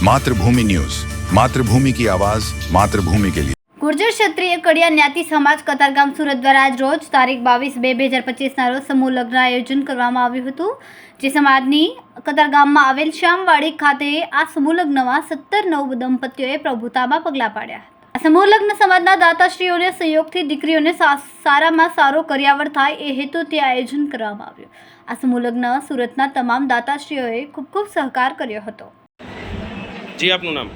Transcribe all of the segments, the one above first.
मातृभूमि न्यूज, मातृभूमि की आवाज, मातृभूमि के लिए। ગુર્જર ક્ષત્રિય કડિયા જ્ઞાતિ સમાજ કતારગામ સુરત દ્વારા આજ રોજ તારીખ 22/2/2025ના રોજ સમૂહ લગ્ન આયોજન કરવામાં આવ્યું હતું, જે સમાજની કતારગામમાં આવેલ શ્યામવાડી ખાતે આ સમૂહ લગ્નમાં 17 નવ દંપતીઓએ પ્રભુતામાં પગલાં પાડ્યા હતા. આ સમૂહ લગ્ન સમાજના દાતાશ્રીઓને સહયોગથી દીકરીઓને સારામાં સારો કર્યાવર થાય એ હેતુથી આયોજન કરવામાં આવ્યું. આ સમૂહ લગ્ન સુરતના તમામ દાતાશ્રીઓએ ખૂબ સહકાર કર્યો હતો. જી, આપનું નામ?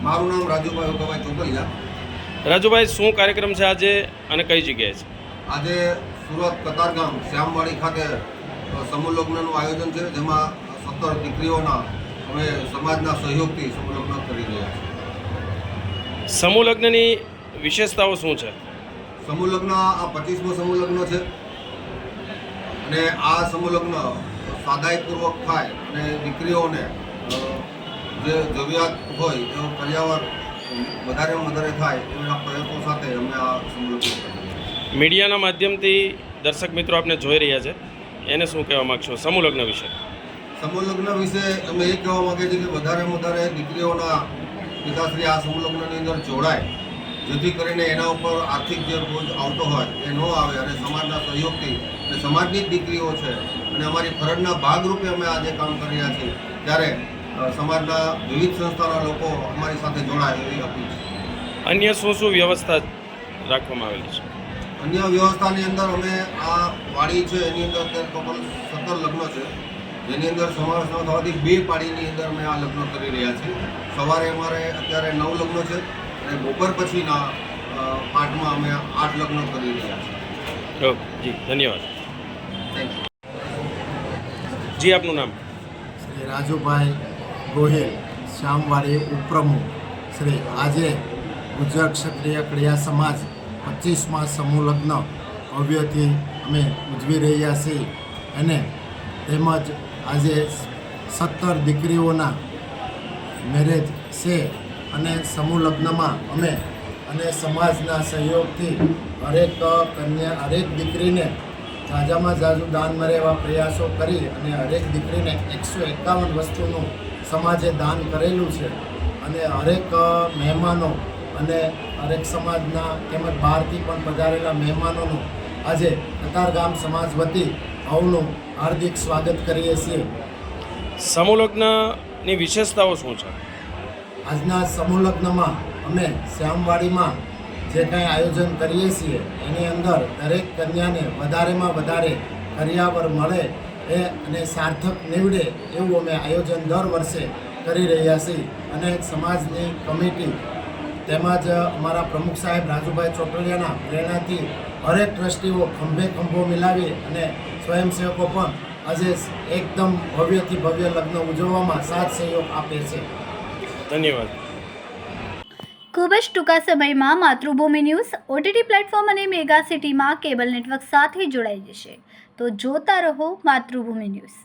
મારું નામ રાજુભાઈ ઓકાભાઈ ચોટલિયા. રાજુભાઈ, શું કાર્યક્રમ છે આજે અને કઈ જગ્યાએ છે? આજે સુરત કતારગામ શ્યામવાડી ખાતે સમૂહ લગ્નનું આયોજન છે, જેમાં 17 દીકરીઓના અમે સમાજના સહયોગથી સમૂહ લગ્ન કરી રહ્યા છીએ. સમૂહ લગ્નની વિશેષતાઓ શું છે? સમૂહ લગ્ન આ 25મો સમૂહ લગ્ન છે અને આ સમૂહ લગ્ન સાદાઈપૂર્વક થાય અને દીકરીઓને જે જરૂરિયાત હોય એવો કર્યાવર વધારે થાય એવા પ્રયત્નો સાથે અમે આ સમૂહ લગ્ન કરીએ. મીડિયાના માધ્યમથી દર્શક મિત્રો આપને જોઈ રહ્યા છે, એને શું કહેવા માગશો સમૂહ લગ્ન વિશે? સમૂહ લગ્ન વિશે અમે એ કહેવા માગીએ છીએ કે વધારે દીકરીઓના પિતાશ્રી આ સમૂહ લગ્નની અંદર જોડાય, જેથી કરીને એના ઉપર આર્થિક જે બોજ આવતો હોય એ ન આવે અને સમાજના સહયોગથી અને સમાજની જ દીકરીઓ છે અને અમારી ફરજના ભાગરૂપે અમે આજે કામ કરી રહ્યા છીએ, ત્યારે સમાજના વિવિધ સંસ્થાના લોકો અમારી સાથે જોડાય એવી અપીલ છે. અન્ય શું વ્યવસ્થા રાખવામાં આવેલી છે? અન્ય વ્યવસ્થાની અંદર અમે આ વાડી છે એની અંદર અત્યારે ટોટલ 17 લગ્ન છે, જેની અંદર સમાવેશ ન થવાથી 2 પાડીની અંદર અમે આ લગ્ન કરી રહ્યા છીએ. સવારે અમારે અત્યારે 9 લગ્ન છે અને બપોર પછીના પાઠમાં અમે 8 લગ્ન કરી રહ્યા છીએ. જી, ધન્યવાદ. Thank you. જી, આપનું નામ? શ્રી રાજુભાઈ ગોહિલ, શ્યામવાડી ઉપપ્રમુખ. શ્રી આજે ગુર્જર ક્ષત્રિય કડિયા સમાજ 25મા સમૂહ લગ્ન ભવ્યથી અમે ઉજવી રહ્યા છીએ અને તેમજ આજે 17 દીકરીઓના મેરેજ છે અને સમૂહ લગ્નમાં અમે અને સમાજના સહયોગથી હરેક દીકરીને ઝાઝામાં ઝાઝું દાન મળે એવા પ્રયાસો કરી અને હરેક દીકરીને 151 વસ્તુનું સમાજે દાન કરેલું છે અને હરેક મહેમાનો અને હરેક સમાજના તેમજ બહારથી પણ પધારેલા મહેમાનોનું આજે કતારગામ સમાજ વતી સૌનું હાર્દિક સ્વાગત કરીએ છીએ. સમૂહ લગ્નની વિશેષતાઓ શું છે? આજના સમૂહ લગ્નમાં અમે શ્યામવાડીમાં જે કંઈ આયોજન કરીએ છીએ એની અંદર દરેક કન્યાને વધારેમાં વધારે કર્યાવર મળે એ અને સાર્થક નીવડે એવું અમે આયોજન દર વર્ષે કરી રહ્યા છીએ અને સમાજની કમિટી તેમજ અમારા પ્રમુખ સાહેબ રાજુભાઈ ચોટલિયાના પ્રેરણાથી હરેક ટ્રસ્ટીઓ ખંભો મિલાવી અને સ્વયંસેવકો પણ આજે એકદમ ભવ્યથી ભવ્ય લગ્ન ઉજવવામાં સાથ સહયોગ આપે છે. ધન્યવાદ. ખૂબ જ ટૂંકા સમયમાં માતૃભૂમિ ન્યૂઝ OTT પ્લેટફોર્મ અને મેગા સિટીમાં કેબલ નેટવર્ક સાથે જોડાઈ જશે, તો જોતા રહો માતૃભૂમિ ન્યૂઝ.